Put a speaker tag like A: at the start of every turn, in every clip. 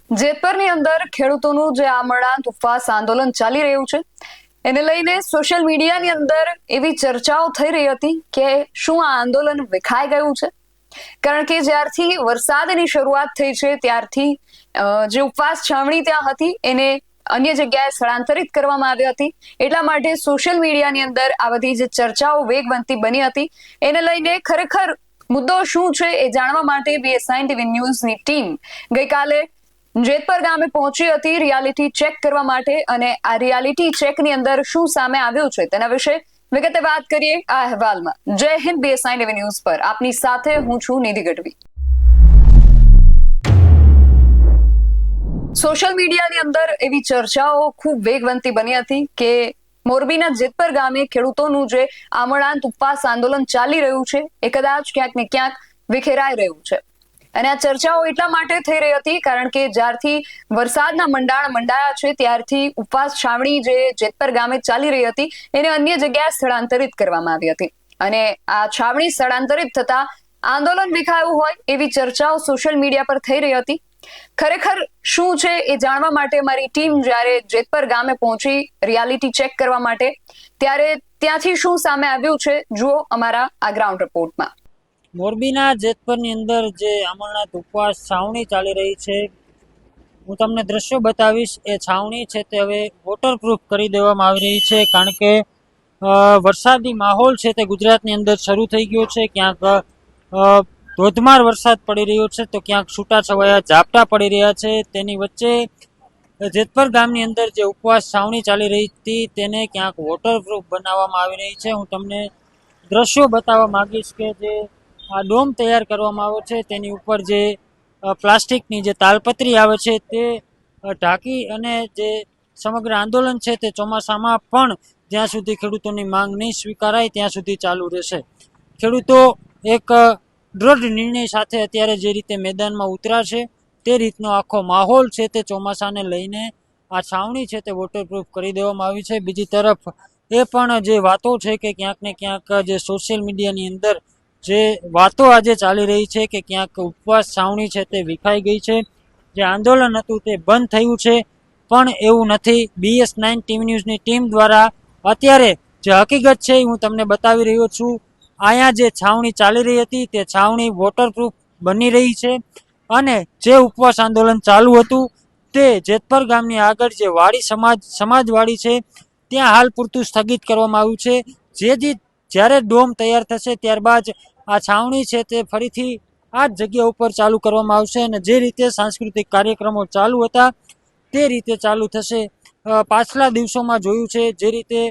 A: જેતપરની અંદર ખેડૂતોનું જે આમરણાંત ઉપવાસ આંદોલન ચાલી રહ્યું છે એને લઈને સોશિયલ મીડિયાની અંદર એવી ચર્ચાઓ થઈ રહી હતી કે શું આ આંદોલન વિખાઈ ગયું છે। કારણ કે જ્યારથી વરસાદની શરૂઆત થઈ છે ત્યારથી જે ઉપવાસ છાવણી ત્યાં હતી એને અન્ય જગ્યાએ સ્થળાંતરિત કરવામાં આવી હતી। એટલા માટે સોશિયલ મીડિયાની અંદર આ બધી જે ચર્ચાઓ વેગવંતી બની હતી એને લઈને ખરેખર મુદ્દો શું છે એ જાણવા માટે BSNine TV ન્યૂઝની ટીમ ગઈકાલે જેતપર ગામે પહોંચી હતી રિયાલિટી ચેક કરવા માટે અને આ રિયાલિટી ચેકની અંદર શું સામે આવ્યું છે તેના વિશે વિગતે વાત કરીએ આ અહેવાલમાં। જય હિન્દ। BSNine TV ન્યૂઝ પર આપની સાથે હું છું નિધિ ગઢવી। સોશિયલ મીડિયાની અંદર એવી ચર્ચાઓ ખૂબ વેગવંતી બની હતી કે મોરબીના જેતપર ગામે ખેડૂતોનું જે આમરણાંત ઉપવાસ આંદોલન ચાલી રહ્યું છે એ કદાચ ક્યાંક ને ક્યાંક વિખેરાઈ રહ્યું છે। અને આ ચર્ચાઓ એટલા માટે થઈ રહી હતી કારણ કે જ્યારથી વરસાદના મંડાણ મંડાયા છે ત્યારથી ઉપવાસ છાવણી જે જેતપર ગામે ચાલી રહી હતી એને અન્ય જગ્યાએ સ્થળાંતરિત કરવામાં આવી હતી અને આ છાવણી સ્થળાંતરિત થતા આંદોલન વિખાયું હોય એવી ચર્ચાઓ સોશિયલ મીડિયા પર થઈ રહી હતી। ખરેખર શું છે એ જાણવા માટે મારી ટીમ જ્યારે જેતપર ગામે પહોંચી રિયાલિટી ચેક કરવા માટે ત્યારે ત્યાંથી શું સામે આવ્યું છે જુઓ અમારા આ ગ્રાઉન્ડ રિપોર્ટમાં।
B: મોરબીના જેતપરની અંદર જે અમરનાથ ઉપવાસ છાવણી ચાલી રહી છે હું તમને દ્રશ્યો બતાવીશ। એ છાવણી છે તે હવે વોટરપ્રૂફ કરી દેવામાં આવી રહી છે કારણ કે વરસાદી માહોલ છે તે ગુજરાતની અંદર શરૂ થઈ ગયો છે। ક્યાંક ધોધમાર વરસાદ પડી રહ્યો છે તો ક્યાંક છૂટાછવાયા ઝાપટા પડી રહ્યા છે। તેની વચ્ચે જેતપર ગામની અંદર જે ઉપવાસ છાવણી ચાલી રહી હતી તેને ક્યાંક વોટરપ્રૂફ બનાવવામાં આવી રહી છે। હું તમને દ્રશ્યો બતાવવા માંગીશ કે જે આ ડોમ તૈયાર કરવામાં આવે છે તેની ઉપર જે પ્લાસ્ટિકની જે તાલપત્રી આવે છે તે ઢાંકી અને જે સમગ્ર આંદોલન છે તે ચોમાસામાં પણ જ્યાં સુધી ખેડૂતોની માંગ નહીં સ્વીકારાય ત્યાં સુધી ચાલુ રહેશે। ખેડૂતો એક દૃઢ નિર્ણય સાથે અત્યારે જે રીતે મેદાનમાં ઉતરાશે તે રીતનો આખો માહોલ છે તે ચોમાસાને લઈને આ છાવણી છે તે વોટરપ્રૂફ કરી દેવામાં આવી છે। બીજી તરફ એ પણ જે વાતો છે કે ક્યાંક ને ક્યાંક જે સોશિયલ મીડિયાની અંદર જે વાતો આજે ચાલી રહી છે કે ક્યાંક ઉપવાસ છાવણી છે તે વિખાઈ ગઈ છે, જે આંદોલન હતું તે બંધ થયું છે, પણ એવું નથી। BS9 TV ન્યૂઝની ટીમ દ્વારા અત્યારે જે હકીકત છે હું તમને બતાવી રહ્યો છું। અહીંયા જે છાવણી ચાલી રહી હતી તે છાવણી વોટરપ્રૂફ બની રહી છે અને જે ઉપવાસ આંદોલન ચાલુ હતું તે જેતપર ગામની આગળ જે વાડી સમાજવાડી છે ત્યાં હાલ પૂરતું સ્થગિત કરવામાં આવ્યું છે। જ્યારે ડોમ તૈયાર થશે ત્યારબાદ આ છાવણી છે તે ફરીથી આ જ જગ્યા ઉપર ચાલુ કરવામાં આવશે અને જે રીતે સાંસ્કૃતિક કાર્યક્રમો ચાલુ હતા તે રીતે ચાલુ થશે। પાછલા દિવસોમાં જોયું છે જે રીતે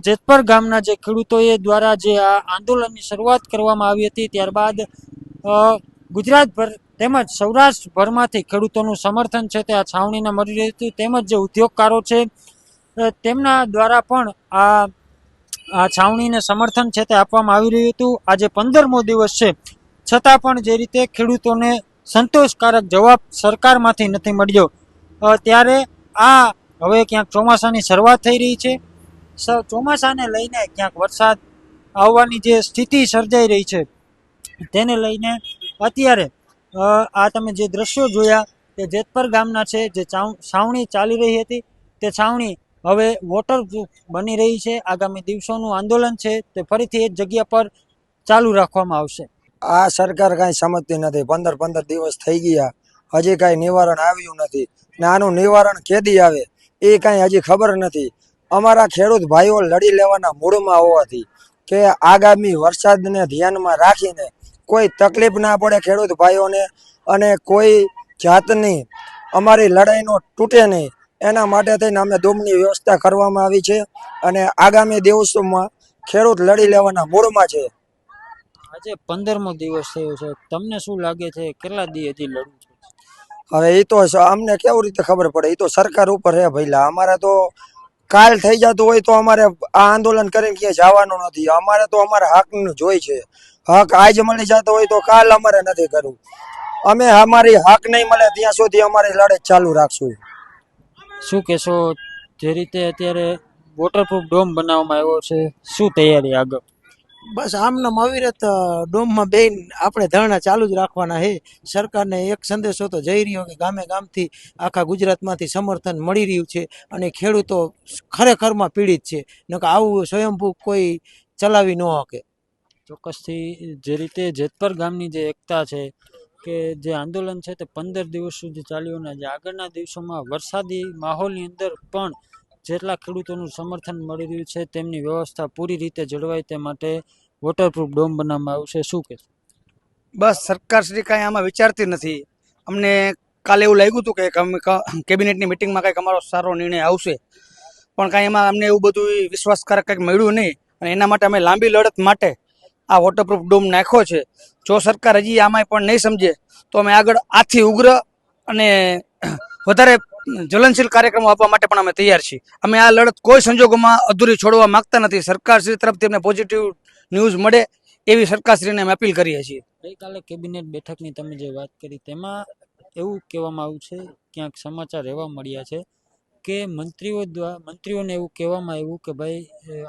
B: જેતપર ગામના જે ખેડૂતોએ દ્વારા જે આ આંદોલનની શરૂઆત કરવામાં આવી હતી ત્યારબાદ ગુજરાતભર તેમજ સૌરાષ્ટ્રભરમાંથી ખેડૂતોનું સમર્થન છે તે આ છાવણીને મળી રહ્યું હતું, તેમજ જે ઉદ્યોગકારો છે તેમના દ્વારા પણ આ છાવણીને સમર્થન છે તે આપવામાં આવી રહ્યું હતું। આજે 15મો દિવસ છે છતાં પણ જે રીતે ખેડૂતોને સંતોષકારક જવાબ સરકારમાંથી નથી મળ્યો ત્યારે આ હવે ક્યાંક ચોમાસાની શરૂઆત થઈ રહી છે। ચોમાસાને લઈને ક્યાંક વરસાદ આવવાની જે સ્થિતિ સર્જાઈ રહી છે તેને લઈને અત્યારે આ તમે જે દ્રશ્યો જોયા તે જેતપર ગામના છે જે છાવણી ચાલી રહી હતી તે છાવણી હવે વોટરપ્રૂફ બની રહી છે। આગામી દિવસોનું આંદોલન છે તે ફરીથી એ જગ્યા પર ચાલુ રાખવામાં આવશે।
C: આ સરકાર કાંઈ સમજતી નથી। 15 દિવસ થઈ ગયા હજી કાંઈ નિવારણ આવ્યું નથી ને આનું નિવારણ કેદી આવે એ કાંઈ હજી ખબર નથી। અમારા ખેડૂત ભાઈઓ લડી લેવાના મૂડમાં હોવાથી કે આગામી વરસાદને ધ્યાનમાં રાખીને કોઈ તકલીફ ના પડે ખેડૂત ભાઈઓને અને કોઈ જાતની અમારી લડાઈનો તૂટે નહીં એના માટે થઈને અમે ડોમની વ્યવસ્થા કરવામાં આવી છે અને આગામી દિવસોમાં ખેડૂત લડી લેવાના મૂડમાં છે।
B: આજે 15મો દિવસ થયો છે, તમને શું લાગે છે કેટલા દી હજી લડવું છે?
C: હવે એ તો અમને કેવી રીતે ખબર પડે, એ તો સરકાર ઉપર હે ભઈલા। અમારે તો કાલ થઈ જતું હોય તો અમારે આ આંદોલન કરીને ક્યાંય જવાનું નથી। અમારે તો અમારા હકનું જોઈ છે। હક આજ મળી જતો હોય તો કાલ અમારે નથી કરવું। અમે અમારી હક નહીં મળે ત્યાં સુધી અમારી લડત ચાલુ રાખશું।
B: શું કહેશો જે રીતે અત્યારે વોટરપ્રૂફ ડોમ બનાવવામાં આવ્યો છે, શું તૈયારી આગળ?
D: બસ આમનામ અવિરત ડોમમાં બેન આપણે ધરણા ચાલુ જ રાખવાના છે. સરકારને એક સંદેશો તો જઈ રહ્યો કે ગામે ગામથી આખા ગુજરાતમાંથી સમર્થન મળી રહ્યું છે અને ખેડૂતો ખરેખરમાં પીડિત છે. નકર આવું સ્વયંભૂ કોઈ ચલાવી ન શકે.
B: ચોક્કસથી જે રીતે જેતપર ગામની જે એકતા છે કે જે આંદોલન છે તે 15 દિવસ સુધી ચાલ્યું અને જે આગળના દિવસોમાં વરસાદી માહોલની અંદર પણ જેટલા ખેડૂતોનું સમર્થન મળી રહ્યું છે તેમની વ્યવસ્થા પૂરી રીતે જળવાય તે માટે વોટરપ્રૂફ ડોમ બનાવવામાં આવ્યું છે. શું કહેશો?
E: બસ સરકાર શ્રી કાંઈ આમાં વિચારતી નથી. અમને કાલે એવું લાગ્યું હતું કે કેબિનેટની મિટિંગમાં કંઈક અમારો સારો નિર્ણય આવશે, પણ કાંઈ એમાં અમને એવું બધું વિશ્વાસકારક કંઈક મળ્યું નહીં અને એના માટે અમે લાંબી લડત માટે આ વોટરપ્રૂફ ડોમ નાખ્યો છે. જો સરકાર હજી આમાંય પણ નહીં સમજે તો અમે આગળ આથી ઉગ્ર અને વધારે જ્વલનશીલ કાર્યક્રમો આપવા માટે પણ અમે તૈયાર છીએ. અમે આ લડત કોઈ સંજોગોમાં અધૂરી છોડવા માંગતા નથી. સરકારશ્રી તરફથી અમને પોઝિટિવ ન્યૂઝ મળે એવી સરકારશ્રીને અમે અપીલ કરીએ છીએ.
B: ગઈકાલે કેબિનેટ બેઠકની તમે જે વાત કરી તેમાં એવું કહેવામાં આવ્યું છે, ક્યાંક સમાચાર એવા મળ્યા છે કે મંત્રીઓને એવું કહેવામાં આવ્યું કે ભાઈ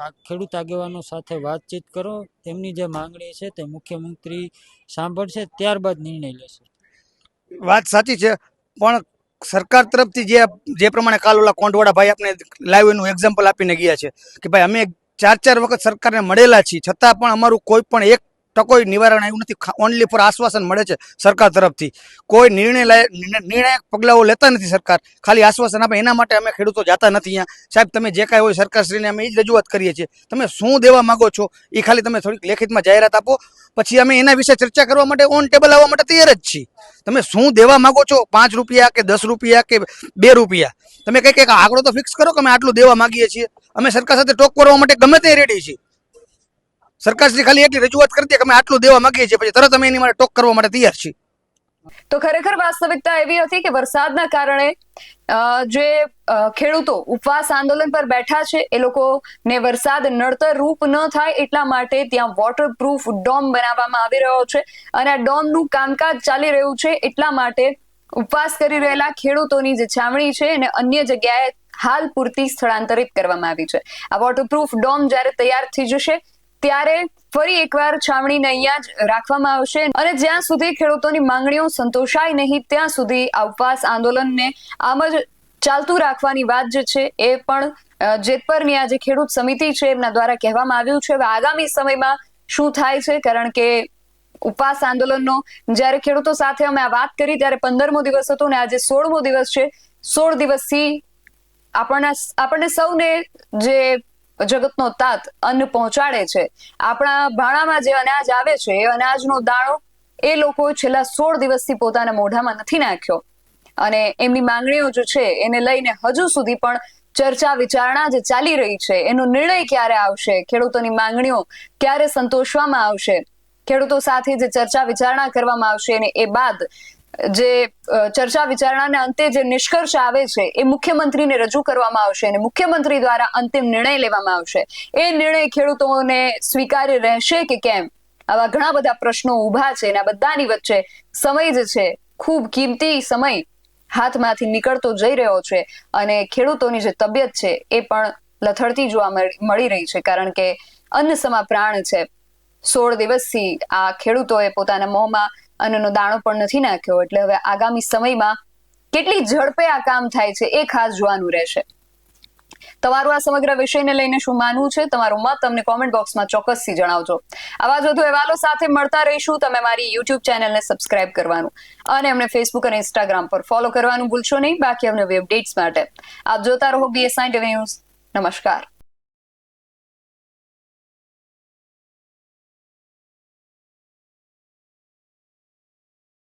B: આ ખેડૂત આગેવાનો સાથે વાતચીત કરો, તેમની જે માંગણી છે તે મુખ્યમંત્રી સાંભળશે ત્યારબાદ નિર્ણય લેશે.
E: વાત સાચી છે, પણ સરકાર તરફથી જે પ્રમાણે કાલ ઓલા કોંઢવાડા ભાઈ આપણે લાઈવ એનું એક્ઝામ્પલ આપીને ગયા છે કે ભાઈ અમે 4 વખત સરકારને મળેલા છીએ, છતાં પણ અમારું કોઈ પણ એક ટકોય નિવારણ આવ્યું નથી. ઓનલી ફોર આશ્વાસન મળે છે સરકાર તરફથી. કોઈ નિર્ણાયક પગલાઓ લેતા નથી સરકાર, ખાલી આશ્વાસન આપે. એના માટે અમે ખેડૂતો જાતા નથી અહીંયા. સાહેબ તમે જે કાંઈ હોય સરકારશ્રીને અમે એ જ રજૂઆત કરીએ છીએ. તમે શું દેવા માગો છો એ ખાલી તમે થોડીક લેખિતમાં જાહેરાત આપો, પછી અમે એના વિશે ચર્ચા કરવા માટે ઓન ટેબલ આવવા માટે તૈયાર જ છીએ. તમે શું દેવા માગો છો, 5 રૂપિયા કે 10 રૂપિયા કે 2 રૂપિયા, તમે કંઈક આંકડો તો ફિક્સ કરો કે અમે આટલું દેવા માગીએ છીએ. અમે સરકાર સાથે ટોક કરવા માટે ગમે તે રેડી છીએ. સરકારશ્રી ખાલી એટલી રજૂઆત કરી દે કે અમે આટલું દેવા માંગીએ છીએ, પછી તરત અમે એની માટે ટોક કરવા માટે તૈયાર છીએ.
A: તો ખરેખર વાસ્તવિકતા એવી હતી કે વરસાદના કારણે જે ખેડૂતો ઉપવાસ આંદોલન પર બેઠા છે એ લોકોને વરસાદ નડતર રૂપ ન થાય એટલા માટે ત્યાં વોટરપ્રૂફ ડોમ બનાવવામાં આવી રહ્યો છે અને આ ડોમનું કામકાજ ચાલી રહ્યું છે. એટલા માટે ઉપવાસ કરી રહેલા ખેડૂતોની જે છાવણી છે એને અન્ય જગ્યાએ હાલ પૂરતી સ્થળાંતરિત કરવામાં આવી છે. આ વોટરપ્રૂફ ડોમ જ્યારે તૈયાર થઈ જશે ત્યારે ફરી એકવાર છાવણીને અહીંયા જ રાખવામાં આવશે અને જ્યાં સુધી ખેડૂતોની માંગણીઓ સંતોષાય નહીં ત્યાં સુધી આ ઉપવાસ આંદોલનને આમ જ ચાલતું રાખવાની વાત જે છે એ પણ જેતપરની આ જે ખેડૂત સમિતિ છે એમના દ્વારા કહેવામાં આવ્યું છે. હવે આગામી સમયમાં શું થાય છે, કારણ કે ઉપવાસ આંદોલનનો જ્યારે ખેડૂતો સાથે અમે આ વાત કરી ત્યારે 15મો દિવસ હતો ને આજે 16મો દિવસ છે. 16 દિવસથી આપણને સૌને જે જગતનો તાત અન્ન પહોંચાડે છે, આપણા ભાણામાં જે અનાજ આવે છે એ અનાજનો દાણો એ લોકો છેલ્લા 16 દિવસથી પોતાના મોઢામાં નથી નાખ્યો અને એમની માંગણીઓ જે છે એને લઈને હજુ સુધી પણ ચર્ચા વિચારણા જે ચાલી રહી છે એનો નિર્ણય ક્યારે આવશે, ખેડૂતોની માંગણીઓ ક્યારે સંતોષવામાં આવશે, ખેડૂતો સાથે જે ચર્ચા વિચારણા કરવામાં આવશે અને એ બાદ જે ચર્ચા વિચારણાના અંતે જે નિષ્કર્ષ આવે છે એ મુખ્યમંત્રીને રજૂ કરવામાં આવશે અને મુખ્યમંત્રી દ્વારા અંતિમ નિર્ણય લેવામાં આવશે. એ નિર્ણય ખેડૂતોને સ્વીકાર્ય રહેશે કે કેમ, આવા ઘણા બધા પ્રશ્નો ઊભા છે અને આ બધાની વચ્ચે સમય જે છે ખૂબ કિંમતી સમય હાથમાંથી નીકળતો જઈ રહ્યો છે અને ખેડૂતોની જે તબિયત છે એ પણ લથડતી જોવા મળી રહી છે, કારણ કે અન્ન સમા પ્રાણ છે. 16 દિવસથી આ ખેડૂતોએ પોતાના મોંમાં અન્નનો દાણો પણ નથી નાખ્યો. એટલે હવે આગામી સમયમાં કેટલી ઝડપે આ કામ થાય છે એ ખાસ જોવાનું રહેશે. તમારું આ સમગ્ર વિષયને લઈને શું માનવું છે, તમારો મત અમને કોમેન્ટ બોક્સમાં ચોક્કસથી જણાવજો. આવા જ વધુ અહેવાલો સાથે મળતા રહીશું. તમે મારી યુટ્યુબ ચેનલને સબસ્ક્રાઇબ કરવાનું અને અમને ફેસબુક અને ઇન્સ્ટાગ્રામ પર ફોલો કરવાનું ભૂલશો નહીં. બાકી અમને અપડેટ્સ માટે આપ જોતા રહો BSI TV ન્યૂઝ. નમસ્કાર.